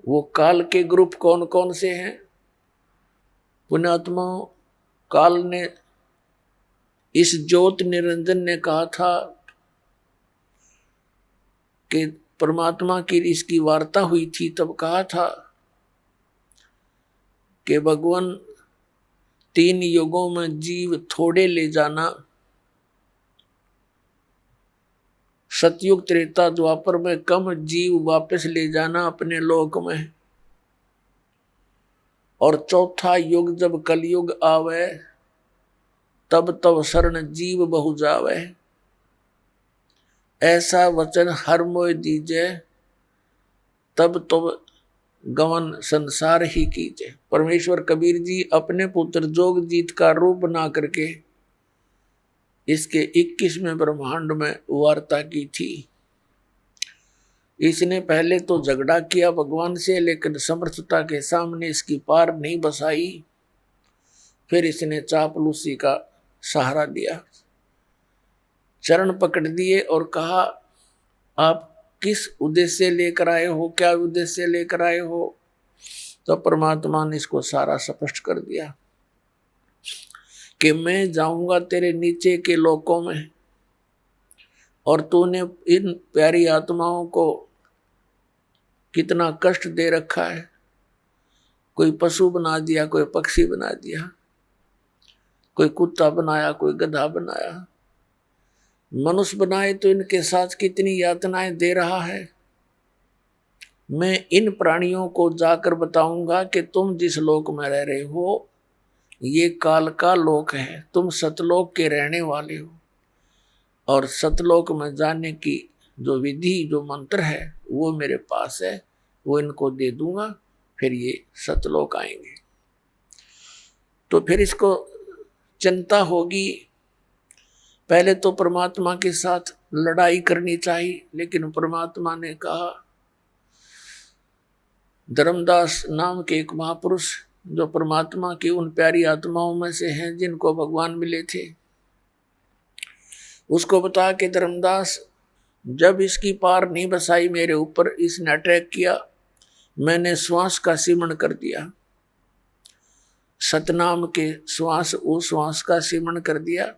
वो काल के ग्रुप कौन कौन से हैं? पुण्यात्मा, काल ने, इस ज्योत निरंजन ने कहा था कि परमात्मा की इसकी वार्ता हुई थी, तब कहा था कि भगवान 3 युगों में जीव थोड़े ले जाना, सतयुग त्रेता द्वापर में कम जीव वापस ले जाना अपने लोक में, और चौथा युग जब कलयुग आवे तब तब शरण जीव बहु जावे। ऐसा वचन हर मोय दीजे, तब तो गवन संसार ही कीजे। परमेश्वर कबीर जी अपने पुत्र जोग जीत का रूप बना करके इसके 21वें ब्रह्मांड में वार्ता की थी। इसने पहले तो झगड़ा किया भगवान से, लेकिन समर्थता के सामने इसकी पार नहीं बसाई। फिर इसने चापलूसी का सहारा दिया, चरण पकड़ दिए और कहा, आप किस उद्देश्य लेकर आए हो, क्या उद्देश्य लेकर आए हो? तो परमात्मा ने इसको सारा स्पष्ट कर दिया कि मैं जाऊंगा तेरे नीचे के लोकों में, और तूने इन प्यारी आत्माओं को कितना कष्ट दे रखा है। कोई पशु बना दिया, कोई पक्षी बना दिया, कोई कुत्ता बनाया, कोई गधा बनाया, मनुष्य बनाए तो इनके साथ कितनी यातनाएं दे रहा है। मैं इन प्राणियों को जाकर बताऊंगा कि तुम जिस लोक में रह रहे हो ये काल का लोक है, तुम सतलोक के रहने वाले हो, और सतलोक में जाने की जो विधि, जो मंत्र है वो मेरे पास है, वो इनको दे दूंगा, फिर ये सतलोक आएंगे। तो फिर इसको चिंता होगी, पहले तो परमात्मा के साथ लड़ाई करनी चाहिए, लेकिन परमात्मा ने कहा, धर्मदास नाम के एक महापुरुष जो परमात्मा की उन प्यारी आत्माओं में से हैं जिनको भगवान मिले थे, उसको बता के धर्मदास, जब इसकी पार नहीं बसाई मेरे ऊपर, इसने अटैक किया, मैंने श्वास का सिमरण कर दिया, सतनाम के श्वास, वो श्वास का सिमरण कर दिया,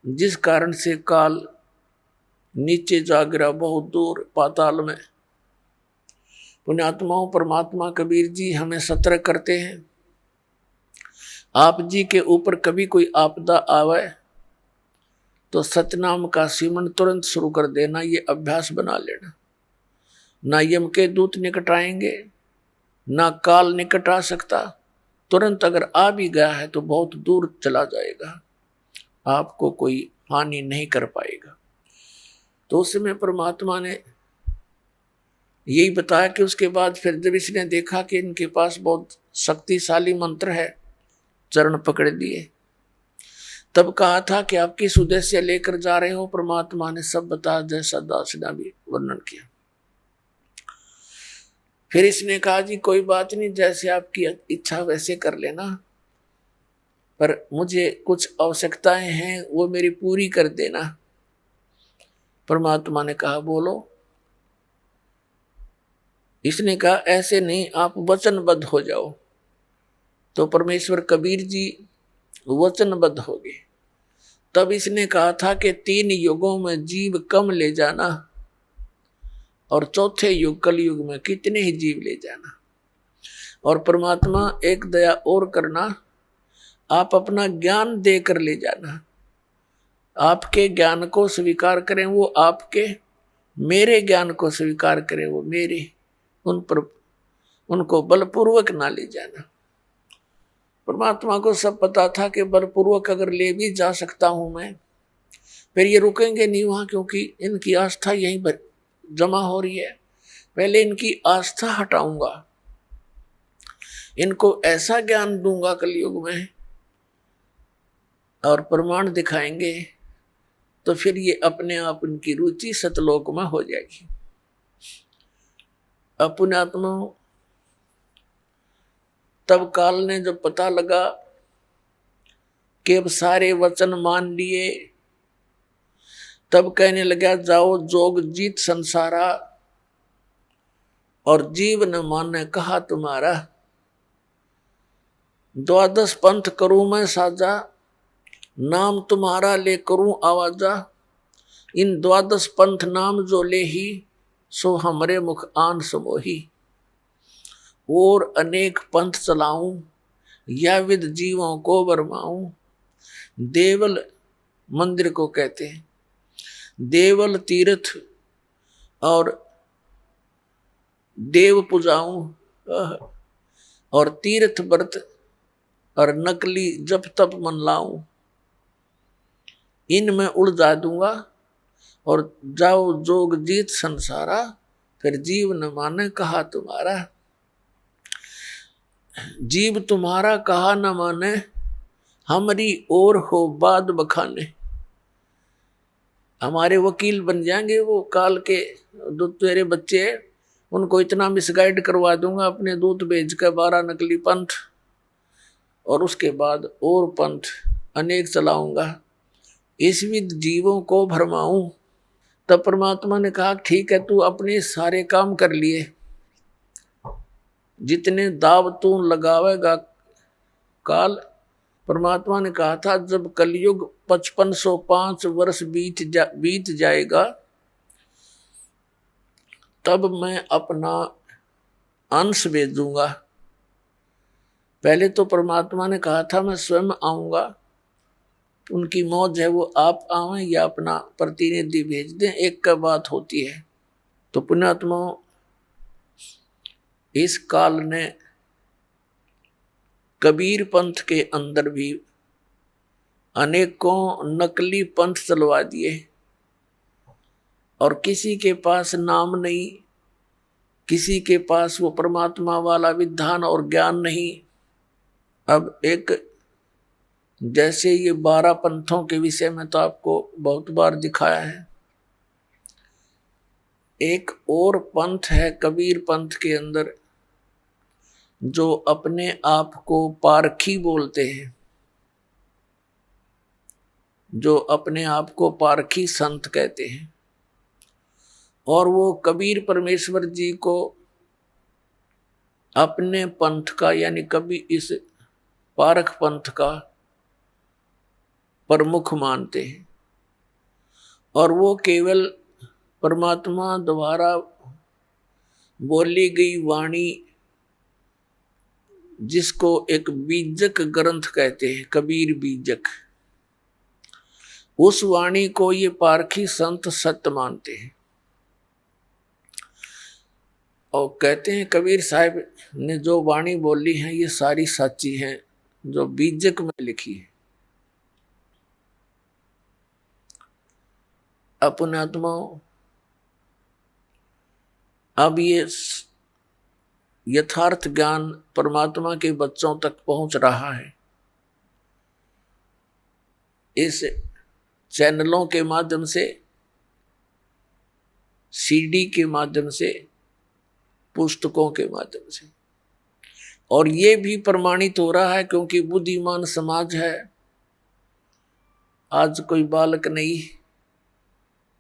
जिस कारण से काल नीचे जा गिरा बहुत दूर पाताल में। पुण्यात्माओं, परमात्मा कबीर जी हमें सतर्क करते हैं, आप जी के ऊपर कभी कोई आपदा आवे तो सतनाम का सिमरण तुरंत शुरू कर देना, ये अभ्यास बना लेना। ना यम के दूत निकट आएंगे, ना काल निकट आ सकता, तुरंत अगर आ भी गया है तो बहुत दूर चला जाएगा, आपको कोई हानि नहीं कर पाएगा। तो उस समय परमात्मा ने यही बताया कि उसके बाद फिर जब इसने देखा कि इनके पास बहुत शक्तिशाली मंत्र है, चरण पकड़ दिए, तब कहा था कि आप किस उद्देश्य लेकर जा रहे हो? परमात्मा ने सब बताया, जैसा दास ने भी वर्णन किया। फिर इसने कहा, जी कोई बात नहीं, जैसे आपकी इच्छा वैसे कर लेना, पर मुझे कुछ आवश्यकताएं हैं, वो मेरी पूरी कर देना। परमात्मा ने कहा, बोलो। इसने कहा, ऐसे नहीं, आप वचनबद्ध हो जाओ। तो परमेश्वर कबीर जी वचनबद्ध हो गए। तब इसने कहा था कि 3 युगों में जीव कम ले जाना, और चौथे युग कलयुग में कितने ही जीव ले जाना। और परमात्मा एक दया और करना, आप अपना ज्ञान देकर ले जाना, आपके ज्ञान को स्वीकार करें वो आपके, मेरे ज्ञान को स्वीकार करें वो मेरे, उन पर उनको बलपूर्वक ना ले जाना। परमात्मा को सब पता था कि बलपूर्वक अगर ले भी जा सकता हूं मैं, फिर ये रुकेंगे नहीं वहां, क्योंकि इनकी आस्था यहीं पर जमा हो रही है। पहले इनकी आस्था हटाऊंगा, इनको ऐसा ज्ञान दूंगा कलयुग में और प्रमाण दिखाएंगे, तो फिर ये अपने आप इनकी रुचि सतलोक में हो जाएगी। पुण्यात्मा, तब काल ने जब पता लगा कि अब सारे वचन मान लिए, तब कहने लगा, जाओ जोग जीत संसारा, और जीव न माने कहा तुम्हारा, 12 पंथ करूं मैं साजा, नाम तुम्हारा ले करूं आवाजा। इन 12 पंथ नाम जो ले ही, सो हमरे मुख आन समोही। और अनेक पंथ चलाऊं, या विद जीवों को बरमाऊं। देवल मंदिर को कहते हैं, देवल तीर्थ और देव पूजाऊं, और तीर्थ व्रत और नकली जप तप मन लाऊं। इनमें उलझा दूंगा और जाओ जोग जीत संसारा, फिर जीव न माने कहा तुम्हारा। जीव तुम्हारा कहा न माने, हमारी और हो बाद बखाने। हमारे वकील बन जाएंगे वो काल के, जो तेरे बच्चे उनको इतना मिसगाइड करवा दूंगा अपने दूत भेज कर 12 नकली पंथ, और उसके बाद और पंथ अनेक चलाऊंगा, इस विद जीवों को भरमाऊं। तब परमात्मा ने कहा ठीक है, तू अपने सारे काम कर लिए, जितने दाव तू लगावेगा काल। परमात्मा ने कहा था जब कलयुग 5505 वर्ष बीत जाएगा, तब मैं अपना अंश भेजूंगा। पहले तो परमात्मा ने कहा था मैं स्वयं आऊंगा, उनकी मौज है वो आप आवें या अपना प्रतिनिधि भेज दें, एक का बात होती है। तो पुण्यात्मा, इस काल ने कबीर पंथ के अंदर भी अनेकों नकली पंथ चलवा दिए, और किसी के पास नाम नहीं, किसी के पास वो परमात्मा वाला विधान और ज्ञान नहीं। अब एक जैसे ये 12 पंथों के विषय में तो आपको बहुत बार दिखाया है, एक और पंथ है कबीर पंथ के अंदर, जो अपने आप को पारखी बोलते हैं, जो अपने आप को पारखी संत कहते हैं। और वो कबीर परमेश्वर जी को अपने पंथ का, यानी कभी इस पारख पंथ का प्रमुख मानते हैं, और वो केवल परमात्मा द्वारा बोली गई वाणी, जिसको एक बीजक ग्रंथ कहते हैं, कबीर बीजक, उस वाणी को ये पारखी संत सत्य मानते हैं। और कहते हैं कबीर साहब ने जो वाणी बोली है ये सारी सच्ची है, जो बीजक में लिखी है। अपने आत्मा, अब ये यथार्थ ज्ञान परमात्मा के बच्चों तक पहुंच रहा है, इस चैनलों के माध्यम से, सीडी के माध्यम से, पुस्तकों के माध्यम से। और ये भी प्रमाणित हो रहा है क्योंकि बुद्धिमान समाज है। आज कोई बालक नहीं,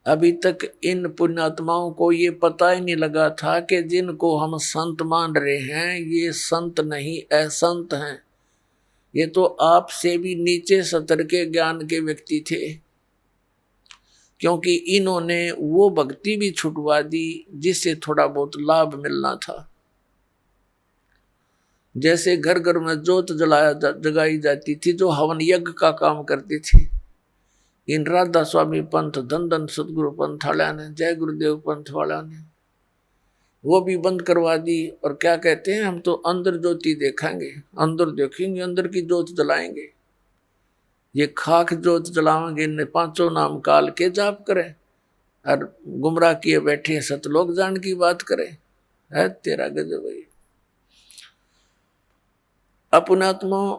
अभी तक इन पुण्यात्माओं को ये पता ही नहीं लगा था कि जिनको हम संत मान रहे हैं ये संत नहीं असंत हैं। ये तो आपसे भी नीचे स्तर के ज्ञान के व्यक्ति थे, क्योंकि इन्होंने वो भक्ति भी छुटवा दी जिससे थोड़ा बहुत लाभ मिलना था। जैसे घर घर में जोत जगाई जाती थी जो हवन यज्ञ का काम करती थी, इन राधा स्वामी पंथ, धन धन सतगुरु पंथ वाला ने, जय गुरुदेव पंथ वाला ने वो भी बंद करवा दी। और क्या कहते हैं, हम तो अंदर ज्योति देखेंगे, अंदर देखेंगे, अंदर की ज्योत जलाएंगे। ये खाक जोत जलावेंगे, इन 5 नाम काल के जाप करें, और गुमराह किए बैठे सतलोक जान की बात करें। है तेरा गजब भाई। अपनात्मा,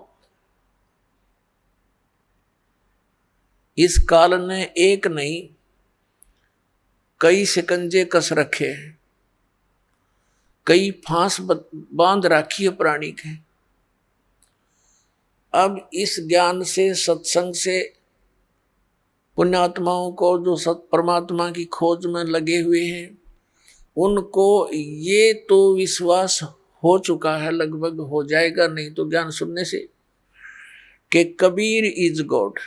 इस काल ने एक नहीं कई शिकंजे कस रखे हैं, कई फांस बांध राखी है प्राणी के। अब इस ज्ञान से, सत्संग से पुण्यात्माओं को जो सत परमात्मा की खोज में लगे हुए हैं उनको ये तो विश्वास हो चुका है, लगभग हो जाएगा नहीं तो ज्ञान सुनने से, कि कबीर इज गॉड,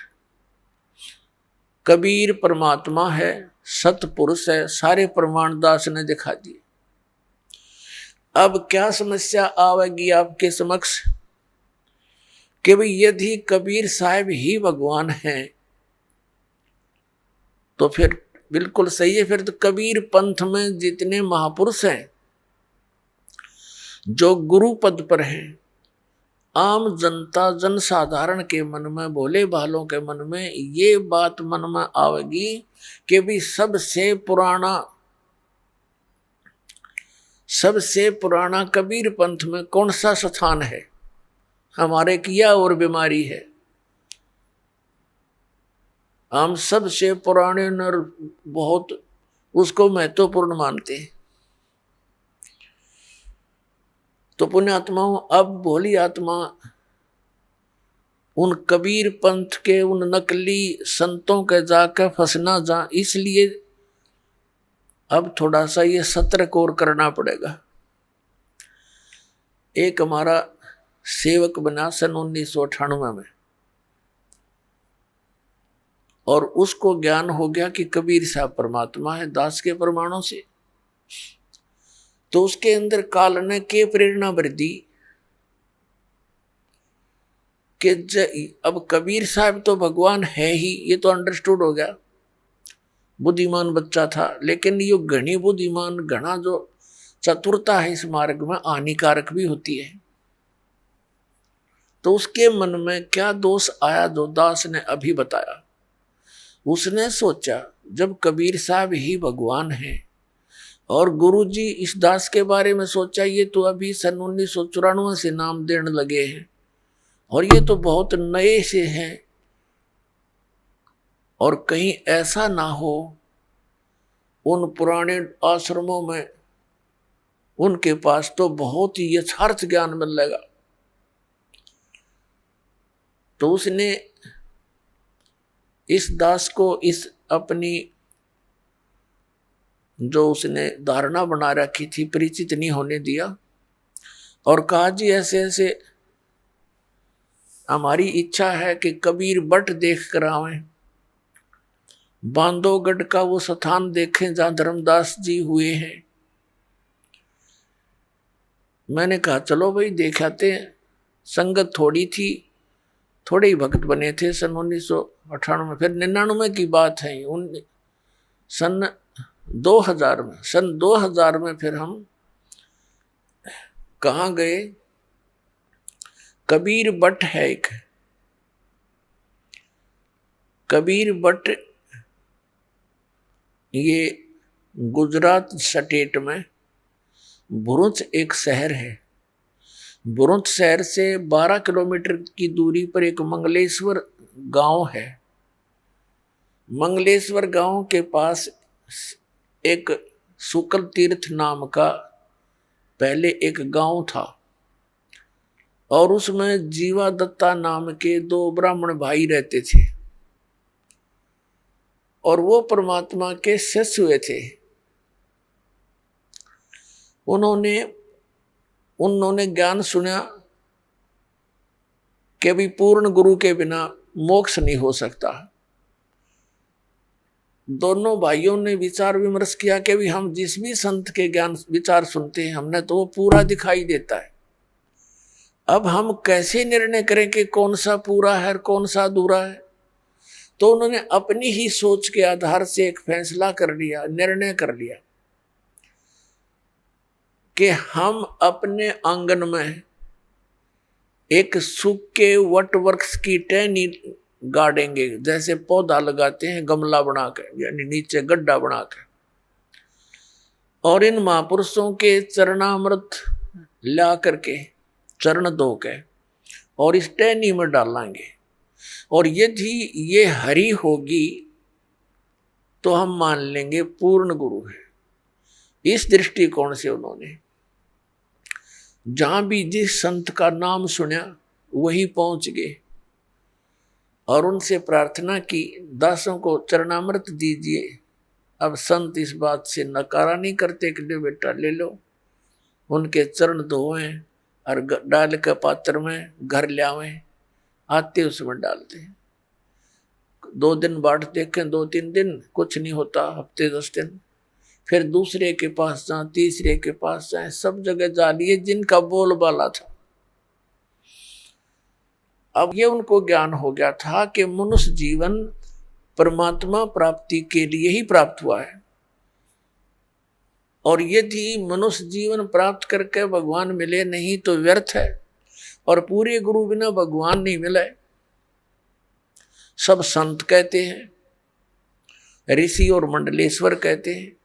कबीर परमात्मा है, सतपुरुष है, सारे प्रमाण दास ने दिखा दिए। अब क्या समस्या आवेगी आपके समक्ष कि भाई यदि कबीर साहब ही भगवान हैं तो फिर बिल्कुल सही है, फिर तो कबीर पंथ में जितने महापुरुष हैं जो गुरु पद पर हैं, आम जनता जनसाधारण के मन में, भोले भालों के मन में ये बात मन में आवेगी कि भी सबसे पुराना कबीर पंथ में कौन सा स्थान है, हमारे किया और बीमारी है। हम सबसे पुराने नर बहुत उसको महत्वपूर्ण मानते हैं। तो पुण्यात्माओं, अब भोली आत्मा उन कबीर पंथ के उन नकली संतों के जाकर फंसना जा, इसलिए अब थोड़ा सा ये सतर्क और करना पड़ेगा। एक हमारा सेवक बना सन 1998 में, और उसको ज्ञान हो गया कि कबीर साहब परमात्मा है दास के प्रमाणों से। तो उसके अंदर काल ने के प्रेरणा भर दी कि अब कबीर साहब तो भगवान है ही, ये तो अंडरस्टूड हो गया, बुद्धिमान बच्चा था। लेकिन ये घनी बुद्धिमान, घना जो चतुरता है इस मार्ग में हानिकारक भी होती है। तो उसके मन में क्या दोष आया जो दास ने अभी बताया। उसने सोचा जब कबीर साहब ही भगवान हैं और गुरुजी इस दास के बारे में सोचा, ये तो अभी सन 1994 से नाम देने लगे हैं और ये तो बहुत नए से हैं, और कहीं ऐसा ना हो उन पुराने आश्रमों में उनके पास तो बहुत ही यथार्थ ज्ञान मिलेगा। तो उसने इस दास को इस अपनी जो उसने धारणा बना रखी थी परिचित नहीं होने दिया और कहा जी ऐसे ऐसे हमारी इच्छा है कि कबीर बट देख कर आवें, बांधवगढ़ का वो स्थान देखें जहां धर्मदास जी हुए हैं। मैंने कहा चलो भाई देख आते हैं। संगत थोड़ी थी, थोड़े ही भक्त बने थे सन 1998 में, फिर 99 की बात है। सन 2000 में फिर हम कहाँ गए, कबीर बट है एक, कबीर बट ये गुजरात स्टेट में भरूच एक शहर है। भरूच शहर से 12 किलोमीटर की दूरी पर एक मंगलेश्वर गांव है। मंगलेश्वर गांव के पास एक शुक्ल तीर्थ नाम का पहले एक गांव था और उसमें जीवा दत्ता नाम के 2 ब्राह्मण भाई रहते थे और वो परमात्मा के शिष्य हुए थे। उन्होंने ज्ञान सुना कि भी पूर्ण गुरु के बिना मोक्ष नहीं हो सकता। दोनों भाइयों ने विचार विमर्श किया कि भी हम जिस भी संत के ज्ञान विचार सुनते हैं हमने तो वो पूरा दिखाई देता है, अब हम कैसे निर्णय करें कि कौन सा पूरा है और कौन सा अधूरा है। तो उन्होंने अपनी ही सोच के आधार से एक फैसला कर लिया, निर्णय कर लिया कि हम अपने आंगन में एक सूखे वट वृक्ष की टहनी गाड़ेंगे, जैसे पौधा लगाते हैं गमला बनाकर, यानी नीचे गड्ढा बनाकर, और इन महापुरुषों के चरणामृत ला करके चरण धो के और इस टहनी में डालेंगे, और यदि ये हरी होगी तो हम मान लेंगे पूर्ण गुरु है। इस दृष्टिकोण से उन्होंने जहां भी जिस संत का नाम सुना वही पहुंच गए और उनसे प्रार्थना की, दासों को चरणामृत दीजिए अब संत इस बात से नकारा नहीं करते कि बेटा ले लो, उनके चरण धोए और डाल के पात्र में घर ले आवे, आते उसमें डालते। 2 दिन बाट देखें, 2-3 दिन कुछ नहीं होता, हफ्ते 10 दिन, फिर दूसरे के पास जाए, तीसरे के पास जाए, सब जगह जा लिए जिनका बोलबाला था। अब ये उनको ज्ञान हो गया था कि मनुष्य जीवन परमात्मा प्राप्ति के लिए ही प्राप्त हुआ है, और यदि मनुष्य जीवन प्राप्त करके भगवान मिले नहीं तो व्यर्थ है, और पूरे गुरु बिना भगवान नहीं मिले। सब संत कहते हैं, ऋषि और मंडलेश्वर कहते हैं।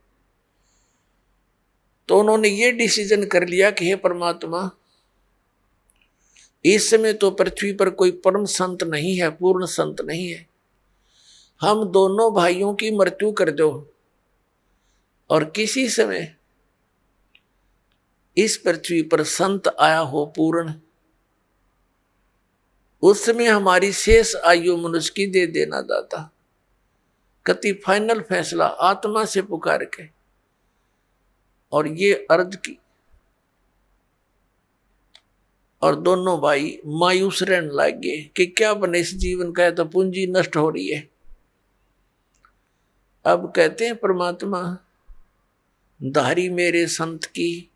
तो उन्होंने ये डिसीजन कर लिया कि हे परमात्मा, इस समय तो पृथ्वी पर कोई परम संत नहीं है, पूर्ण संत नहीं है, हम दोनों भाइयों की मृत्यु कर दो, और किसी समय इस पृथ्वी पर संत आया हो पूर्ण, उस समय हमारी शेष आयु मनुष्य की दे देना दाता। कति फाइनल फैसला आत्मा से पुकार के और ये अर्ज की, और दोनों भाई मायूस रहने लगे कि क्या बने इस जीवन का, तो पूंजी नष्ट हो रही है। अब कहते हैं परमात्मा, धारी मेरे संत की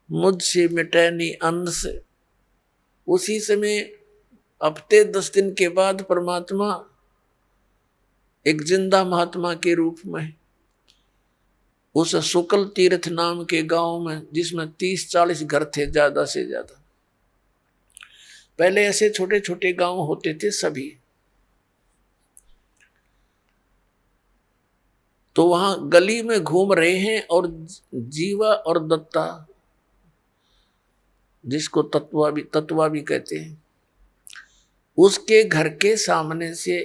मुझसे मिटैनी अंश। उसी समय हफ्ते 10 दिन के बाद परमात्मा एक जिंदा महात्मा के रूप में उस शुक्ल तीर्थ नाम के गांव में, जिसमें 30-40 घर थे ज्यादा से ज्यादा, पहले ऐसे छोटे छोटे गांव होते थे सभी, तो वहां गली में घूम रहे हैं, और जीवा और दत्ता, जिसको तत्वा भी कहते हैं, उसके घर के सामने से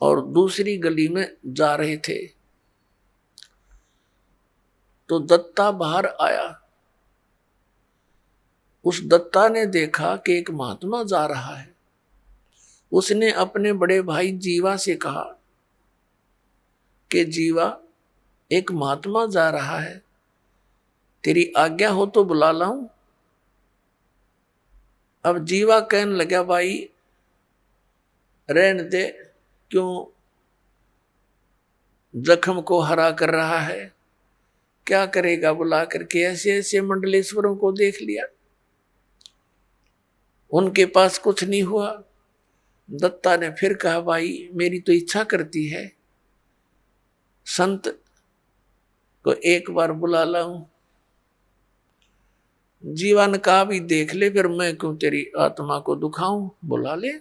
और दूसरी गली में जा रहे थे। तो दत्ता बाहर आया। उस दत्ता ने देखा कि एक महात्मा जा रहा है। उसने अपने बड़े भाई जीवा से कहा कि जीवा, एक महात्मा जा रहा है, तेरी आज्ञा हो तो बुला लाऊं। अब जीवा कहने लगा, भाई रहने दे, क्यों जख्म को हरा कर रहा है, क्या करेगा बुला करके। ऐसे ऐसे मंडलेश्वरों को देख लिया, उनके पास कुछ नहीं हुआ। दत्ता ने फिर कहा, भाई मेरी तो इच्छा करती है संत को एक बार बुला लाऊं। जीवा ने कहा, भी देख ले, फिर मैं क्यों तेरी आत्मा को दुखाऊं, बुला ले।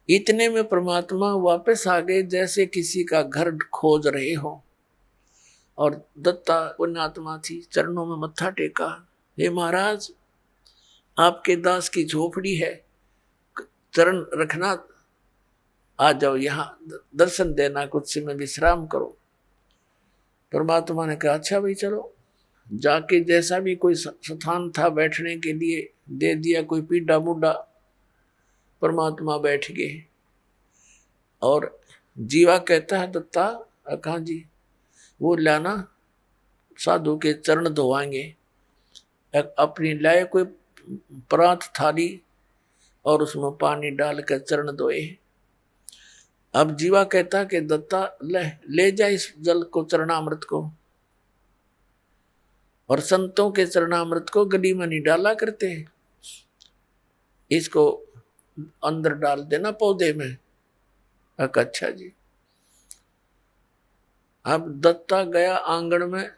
इतने में परमात्मा वापस आ गए, जैसे किसी का घर खोज रहे हो, और दत्ता पुण्यात्मा थी, चरणों में मत्था टेका, हे महाराज, आपके दास की झोपड़ी है, चरण रखना, आ जाओ यहाँ दर्शन देना, कुछ समय विश्राम करो। परमात्मा ने कहा, अच्छा भाई चलो। जाके जैसा भी कोई स्थान था बैठने के लिए दे दिया, कोई पीढ़ा बूढ़ा, परमात्मा बैठ गए। और जीवा कहता है, दत्ता कहाँ जी, वो लाना, साधु के चरण धोवाएंगे। अपनी लाए कोई परात थाली और उसमें पानी डालकर चरण धोए। अब जीवा कहता कि दत्ता ले जा इस जल को, चरणामृत को, और संतों के चरणामृत को गली में नहीं डाला करते, इसको अंदर डाल देना पौधे में। अच्छा जी। अब दत्ता गया आंगन में,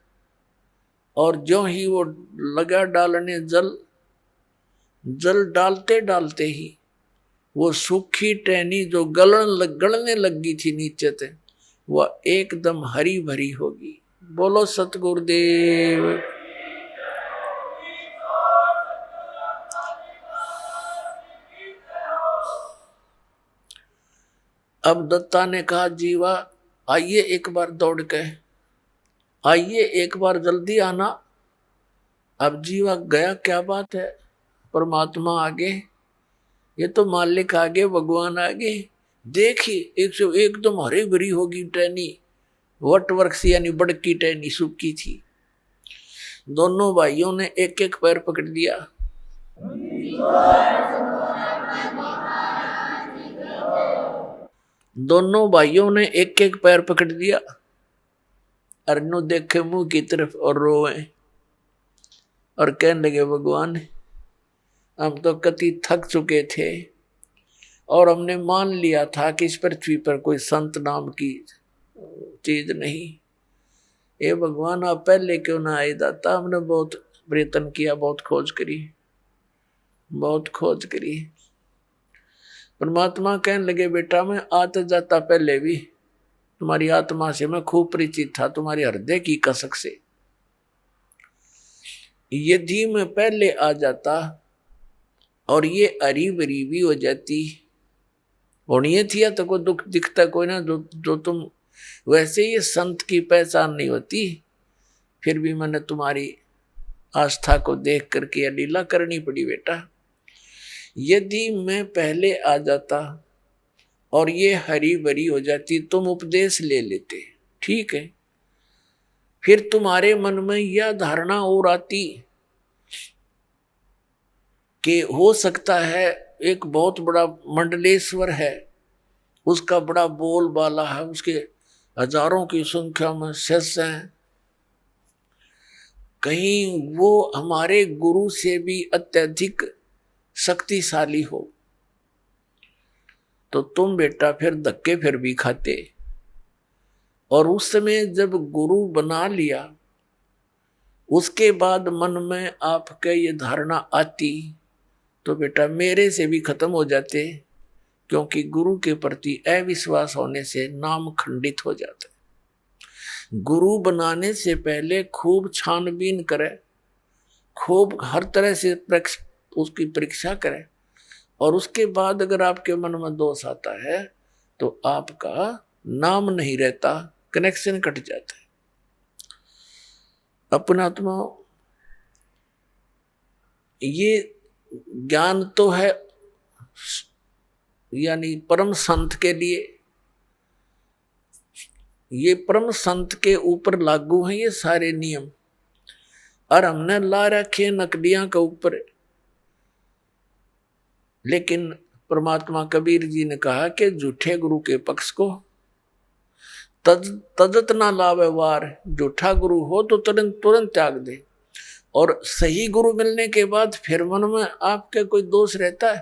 और जो ही वो लगा डालने जल डालते डालते ही वो सूखी टहनी जो गलने लगी थी नीचे से, वह एकदम हरी भरी होगी। बोलो सतगुरुदेव। अब दत्ता ने कहा, जीवा आइए एक बार दौड़ के, आइए एक बार जल्दी आना। अब जीवा गया, क्या बात है, परमात्मा आगे, ये तो मालिक आगे, भगवान आगे, देखिए एकदम हरी भरी होगी टहनी, वट वृक्ष यानी बड़की टहनी सूखी थी। दोनों भाइयों ने एक एक पैर पकड़ लिया। दोनों भाइयों ने एक एक पैर पकड़ लिया। अरनु देखे मुंह की तरफ और रोए और कहने लगे, भगवान हम तो कति थक चुके थे और हमने मान लिया था कि इस पृथ्वी पर कोई संत नाम की चीज नहीं। ये भगवान आप पहले क्यों ना आए दाता, हमने बहुत प्रयत्न किया, बहुत खोज करी, बहुत खोज करी। परमात्मा कहने लगे, बेटा मैं आता जाता पहले भी तुम्हारी आत्मा से मैं खूब परिचित था, तुम्हारे हृदय की कसक से। यदि मैं पहले आ जाता और ये अरी बरी भी हो जाती, होनी थी तो कोई दुख दिखता कोई ना, जो तुम वैसे ये संत की पहचान नहीं होती, फिर भी मैंने तुम्हारी आस्था को देख करके लीला करनी पड़ी बेटा। यदि मैं पहले आ जाता और ये हरी भरी हो जाती, तुम उपदेश ले लेते, ठीक है, फिर तुम्हारे मन में यह धारणा और आती कि हो सकता है एक बहुत बड़ा मंडलेश्वर है, उसका बड़ा बोलबाला है, उसके हजारों की संख्या में शिष्य हैं, कहीं वो हमारे गुरु से भी अत्यधिक शक्तिशाली हो, तो तुम बेटा फिर धक्के फिर भी खाते। और उस समय जब गुरु बना लिया, उसके बाद मन में आपके ये धारणा आती तो बेटा मेरे से भी खत्म हो जाते, क्योंकि गुरु के प्रति अविश्वास होने से नाम खंडित हो जाता है। गुरु बनाने से पहले खूब छानबीन करे, खूब हर तरह से उसकी परीक्षा करे, और उसके बाद अगर आपके मन में दोष आता है तो आपका नाम नहीं रहता, कनेक्शन कट जाता है। अपनात्मा ये ज्ञान तो है यानी परम संत के लिए, ये परम संत के ऊपर लागू हैं ये सारे नियम, और हमने ला रखे नकलियां के ऊपर। लेकिन परमात्मा कबीर जी ने कहा कि झूठे गुरु के पक्ष को तजत ना लावे वार, झूठा गुरु हो तो तुरंत तुरंत त्याग दे। और सही गुरु मिलने के बाद फिर मन में आपके कोई दोष रहता है,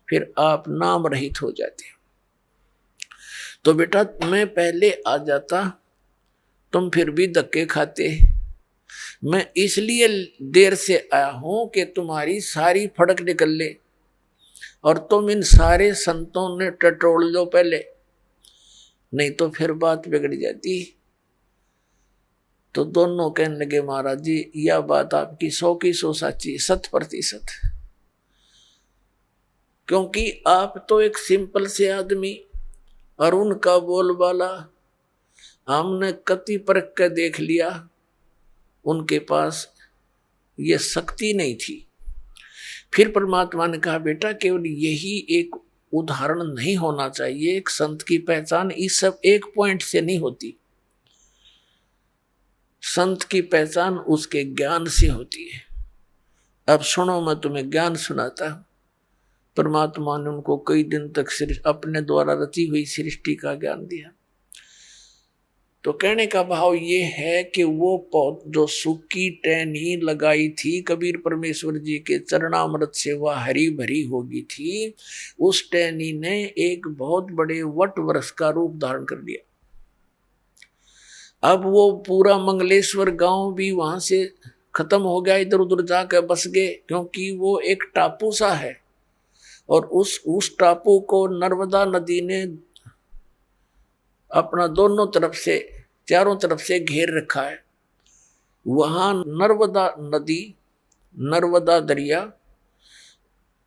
फिर आप नाम रहित हो जाते हो। तो बेटा मैं पहले आ जाता, तुम फिर भी धक्के खाते। मैं इसलिए देर से आया हूं कि तुम्हारी सारी फड़क निकल ले और तुम इन सारे संतों ने टटोल लो पहले, नहीं तो फिर बात बिगड़ जाती। तो दोनों कहने लगे, महाराज जी यह बात आपकी 100 की 100 सच्ची, 100%। क्योंकि आप तो एक सिंपल से आदमी और उनका बोलबाला हमने कति परख कर देख लिया, उनके पास ये शक्ति नहीं थी। फिर परमात्मा ने कहा, बेटा केवल यही एक उदाहरण नहीं होना चाहिए, एक संत की पहचान इस सब एक पॉइंट से नहीं होती। संत की पहचान उसके ज्ञान से होती है। अब सुनो, मैं तुम्हें ज्ञान सुनाता हूं। परमात्मा ने उनको कई दिन तक अपने द्वारा रची हुई सृष्टि का ज्ञान दिया। तो कहने का भाव ये है कि वो जो सूखी टहनी लगाई थी कबीर परमेश्वर जी के चरणामृत से वह हरी भरी होगी थी, उस टहनी ने एक बहुत बड़े वट वृक्ष का रूप धारण कर लिया। अब वो पूरा मंगलेश्वर गांव भी वहां से खत्म हो गया, इधर उधर जाकर बस गए, क्योंकि वो एक टापू सा है और उस टापू को नर्मदा नदी ने अपना दोनों तरफ से, चारों तरफ से घेर रखा है। वहां नर्मदा नदी, नर्मदा दरिया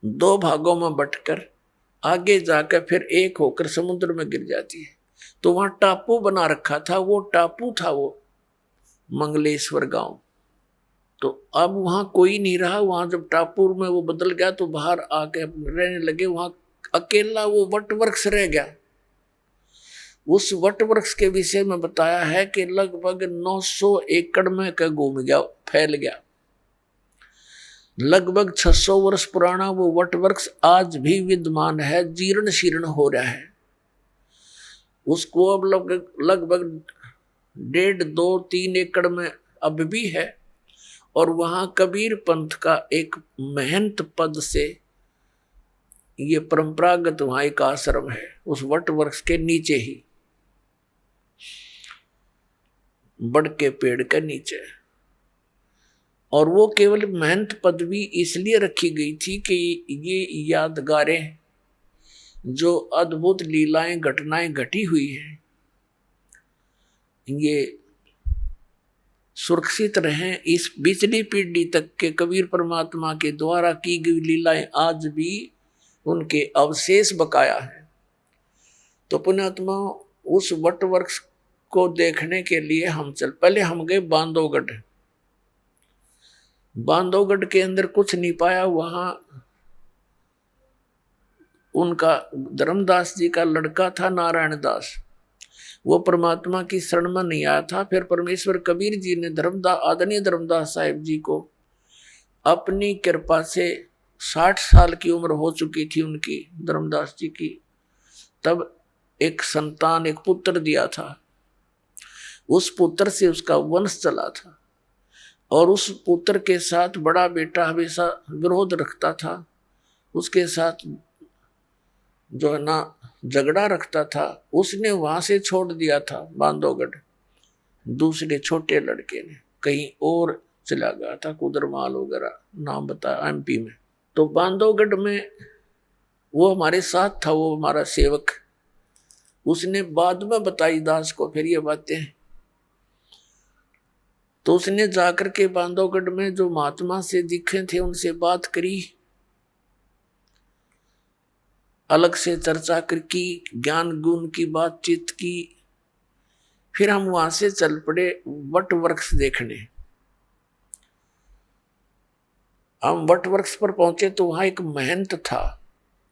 दो भागों में बंटकर आगे जाकर फिर एक होकर समुद्र में गिर जाती है। तो वहां टापू बना रखा था, वो टापू था वो मंगलेश्वर गांव। तो अब वहां कोई नहीं रहा, वहां जब टापू में वो बदल गया तो बाहर आके रहने लगे, वहां अकेला वो वट वृक्ष रह गया। उस वट वृक्ष के विषय में बताया है कि लगभग 900 एकड़ में का घूम गया, फैल गया। लगभग 600 वर्ष पुराना वो वट वृक्ष आज भी विद्यमान है, जीर्ण शीर्ण हो रहा है। उसको अब लगभग 1.5-2-3 एकड़ में अब भी है। और वहां कबीर पंथ का एक महंत पद से ये परंपरागत वहां एक आश्रम है, उस वट वृक्ष के नीचे ही, बड़ के पेड़ के नीचे। और वो केवल महंत पदवी इसलिए रखी गई थी कि ये यादगारें, जो अद्भुत लीलाएं घटनाएं घटी हुई हैं, ये सुरक्षित रहें। इस पिछली पीढ़ी तक के कबीर परमात्मा के द्वारा की गई लीलाएं आज भी उनके अवशेष बकाया है। तो पुण्यात्मा, उस वट वृक्ष को देखने के लिए पहले हम गए बांधवगढ़। बांधवगढ़ के अंदर कुछ नहीं पाया। वहां उनका धर्मदास जी का लड़का था नारायण दास, वो परमात्मा की शरण में नहीं आया था। फिर परमेश्वर कबीर जी ने आदरणीय धर्मदास साहिब जी को अपनी कृपा से 60 साल की उम्र हो चुकी थी उनकी, धर्मदास जी की, तब एक संतान, एक पुत्र दिया था। उस पुत्र से उसका वंश चला था। और उस पुत्र के साथ बड़ा बेटा हमेशा विरोध रखता था, उसके साथ जो है ना झगड़ा रखता था। उसने वहां से छोड़ दिया था बांधवगढ़। दूसरे छोटे लड़के ने कहीं और चला गया था, कुदरमाल वगैरह नाम बताया, MP में। तो बांधवगढ़ में वो हमारे साथ था, वो हमारा सेवक। उसने बाद में बताई दास को फिर ये बातें। तो उसने जाकर के बांधवगढ़ में जो महात्मा से दिखे थे उनसे बात करी, अलग से चर्चा की, ज्ञान गुण की बातचीत की। फिर हम वहां से चल पड़े वट वृक्ष देखने। हम वट वृक्ष पर पहुंचे तो वहां एक महंत था,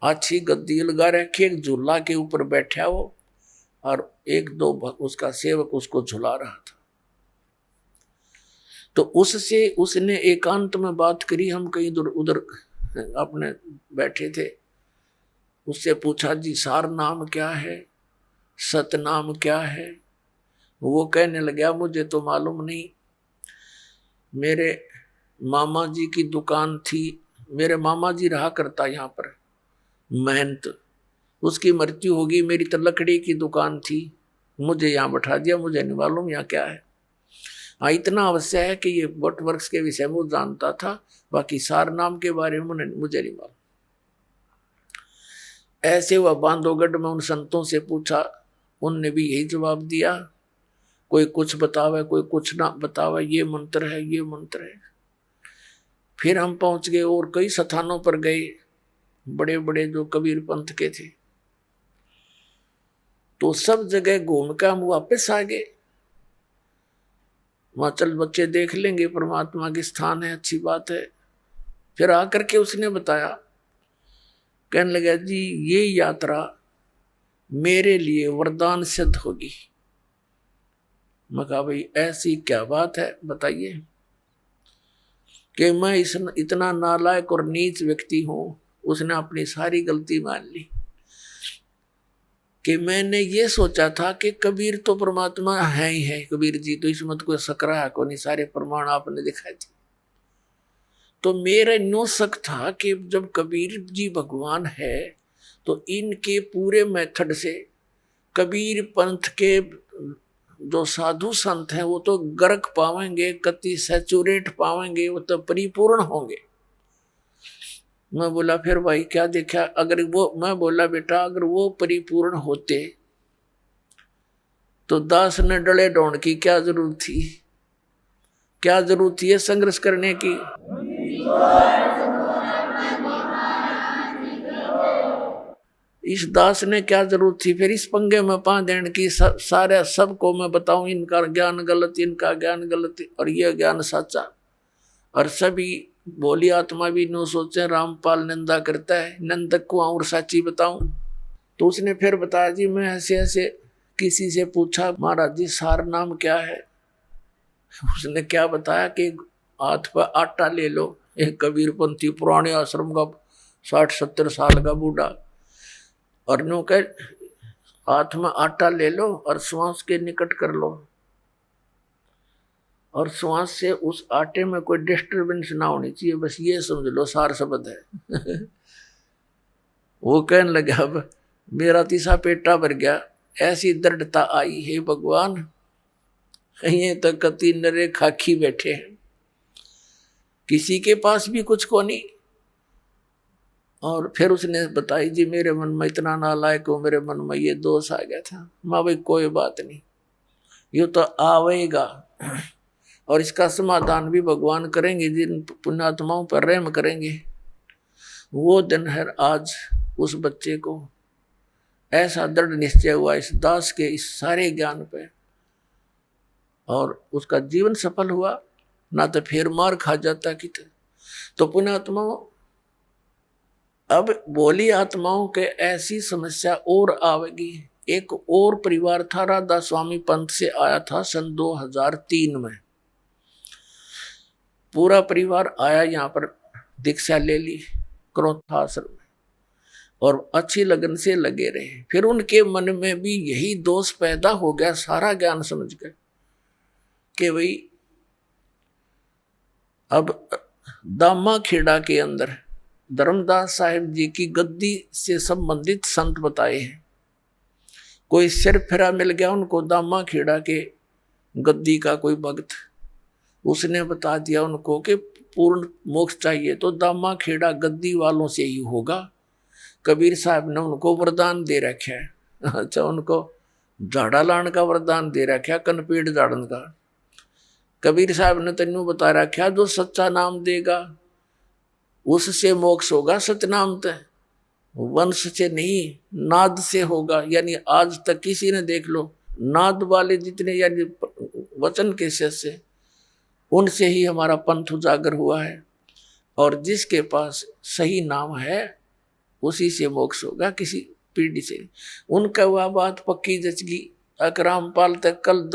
अच्छी गद्दी लगा रखी, एक झूला के ऊपर बैठा वो, और 1-2 उसका सेवक उसको झुला रहा था। तो उससे उसने एकांत में बात करी। हम कहीं उधर अपने बैठे थे। उससे पूछा, जी सार नाम क्या है, सत नाम क्या है? वो कहने लगा, मुझे तो मालूम नहीं। मेरे मामा जी की दुकान थी, मेरे मामा जी रहा करता यहाँ पर महंत, उसकी मृत्यु होगी, मेरी तो लकड़ी की दुकान थी, मुझे यहाँ बैठा दिया, मुझे नहीं मालूम यहाँ क्या है। हाँ, इतना अवश्य है कि ये वट वृक्ष के विषय में जानता था, बाकी सार नाम के बारे में मुझे नहीं मालूम। ऐसे वह बांधवगढ़ में उन संतों से पूछा, उनने भी यही जवाब दिया, कोई कुछ बतावे, कोई कुछ ना बतावे, ये मंत्र है, ये मंत्र है। फिर हम पहुंच गए और कई स्थानों पर गए, बड़े बड़े जो कबीर पंथ के थे। तो सब जगह घूम कर हम वापस आ गए। वहां चल बच्चे देख लेंगे, परमात्मा के स्थान है, अच्छी बात है। फिर आकर के उसने बताया, कहने लगा, जी ये यात्रा मेरे लिए वरदान सिद्ध होगी। मैं कहा, भाई ऐसी क्या बात है, बताइए। कि मैं इतना नालायक और नीच व्यक्ति हूं। उसने अपनी सारी गलती मान ली कि मैंने ये सोचा था कि कबीर तो परमात्मा है ही है, कबीर जी तो इसमें तो कोई सकरा को नहीं, सारे प्रमाण आपने दिखाए थे। तो मेरा नो शक था कि जब कबीर जी भगवान है तो इनके पूरे मेथड से कबीर पंथ के जो साधु संत हैं वो तो गर्क पावेंगे, कति सैचुरेट पावेंगे, वो तो परिपूर्ण होंगे। मैं बोला, फिर भाई क्या देखा? अगर वो, मैं बोला, बेटा अगर वो परिपूर्ण होते तो दास ने डले ढोंड की क्या जरूरत थी? क्या जरूरत थी संघर्ष करने की? इस दास ने क्या जरूरत थी फिर इस पंगे में पा देने की? सारे सबको मैं बताऊं इनका ज्ञान गलत, इनका ज्ञान गलत और यह ज्ञान सच्चा। और सभी भोली आत्मा भी नो सोचे रामपाल निंदा करता है, नंदक को और सच्ची बताऊं। तो उसने फिर बताया, जी मैं ऐसे ऐसे किसी से पूछा महाराज जी सार नाम क्या है? उसने क्या बताया कि हाथ पर आटा ले लो। एक कबीरपंथी पुराने आश्रम का 60-70 साल का बूढ़ा, और नो कह हाथ में आटा ले लो और श्वास के निकट कर लो, और श्वास से उस आटे में कोई डिस्टरबेंस ना होनी चाहिए, बस ये समझ लो सार शब्द है। वो कहने लगा अब मेरा तीसरा पेटा भर गया, ऐसी दृढ़ता आई है भगवान, ये तो कति नरे खाकी बैठे हैं, किसी के पास भी कुछ को नहीं। और फिर उसने बताई जी मेरे मन में इतना नालायक हो, मेरे मन में ये दोष आ गया था। माँ भाई कोई बात नहीं, ये तो आवेगा और इसका समाधान भी भगवान करेंगे, जिन पुण्यात्माओं पर रहम करेंगे। वो दिन है आज उस बच्चे को ऐसा दृढ़ निश्चय हुआ इस दास के इस सारे ज्ञान पे, और उसका जीवन सफल हुआ, ना तो फिर मार खा जाता कि तो पुण्यात्माओं अब बोली आत्माओं के ऐसी समस्या और आवेगी। एक और परिवार था, राधा स्वामी पंथ से आया था सन 2003 में, पूरा परिवार आया यहाँ पर, दीक्षा ले ली क्रोधाश्रम में और अच्छी लगन से लगे रहे। फिर उनके मन में भी यही दोष पैदा हो गया, सारा ज्ञान समझ गए कि भाई अब दामा खेड़ा के अंदर धर्मदास साहिब जी की गद्दी से संबंधित संत बताए हैं। कोई सिर फिरा मिल गया उनको दामा खेड़ा के गद्दी का कोई भक्त, उसने बता दिया उनको कि पूर्ण मोक्ष चाहिए तो दामा खेड़ा गद्दी वालों से ही होगा। कबीर साहब ने उनको वरदान दे रखा है, अच्छा उनको झाड़ा लाने का वरदान दे रखा है, कनपेड़ झाड़न का। कबीर साहब ने तेनू बता रखा जो सच्चा नाम देगा उससे मोक्ष होगा, सतनाम तो वंश से नहीं नाद से होगा। यानी आज तक किसी ने देख लो नाद वाले जितने यानी वचन के से उनसे ही हमारा पंथ उजागर हुआ है, और जिसके पास सही नाम है उसी से मोक्ष होगा, किसी पीढ़ी से। उनका वह बात पक्की जच गई। अकरामपाल तक कल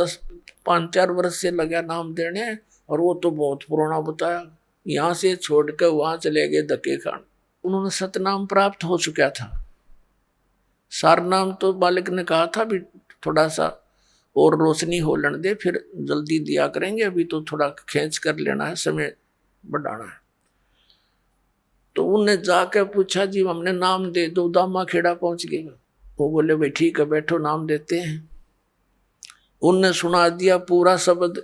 5-4 वर्ष से लगा नाम देने, और वो तो बहुत पुराना बताया, यहाँ से छोड़कर वहां चले गए धक्के खान। उन्होंने सतनाम प्राप्त हो चुका था। सार नाम तो बालक ने कहा था भी थोड़ा सा और रोशनी हो लेने दे, फिर जल्दी दिया करेंगे, अभी तो थोड़ा खींच कर लेना है, समय बढ़ाना है। तो उन्हें जाकर पूछा जी हमने नाम दे दो, दामा खेड़ा पहुंच गए। वो बोले भाई ठीक है बैठो नाम देते हैं। उनने सुना दिया पूरा शब्द,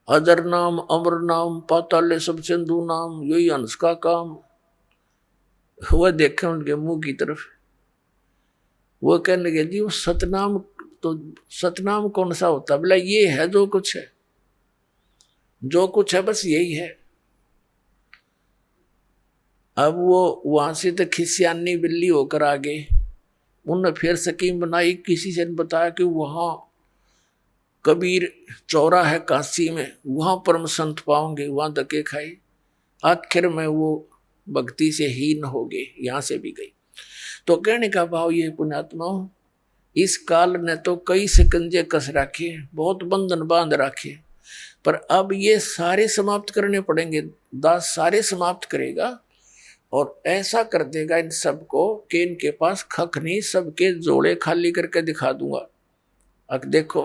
अजर नाम अमर नाम पाताले सब सिंधु नाम, यही हंस का काम। वह देखे उनके मुंह की तरफ, वो कहने लगे जी वो सतनाम, तो सतनाम कौन सा होता? बोला ये है जो कुछ है, जो कुछ है बस यही है। अब वो वहां से तो खिसियानी बिल्ली होकर आ गए। उन्होंने फिर स्कीम बनाई, किसी से बताया कि वहां कबीर चौरा है काशी में, वहां परम संत पाओगे, वहां धक्के खाए। आखिर में वो भक्ति से हीन हो गए, यहां से भी गई। तो कहने का भाव ये पुण्यात्माओं, इस काल ने तो कई शिकंजे कस रखे, बहुत बंधन बांध रखे, पर अब ये सारे समाप्त करने पड़ेंगे। दास सारे समाप्त करेगा और ऐसा कर देगा इन सबको कि इनके पास खक नहीं, सबके जोड़े खाली करके दिखा दूंगा। अब देखो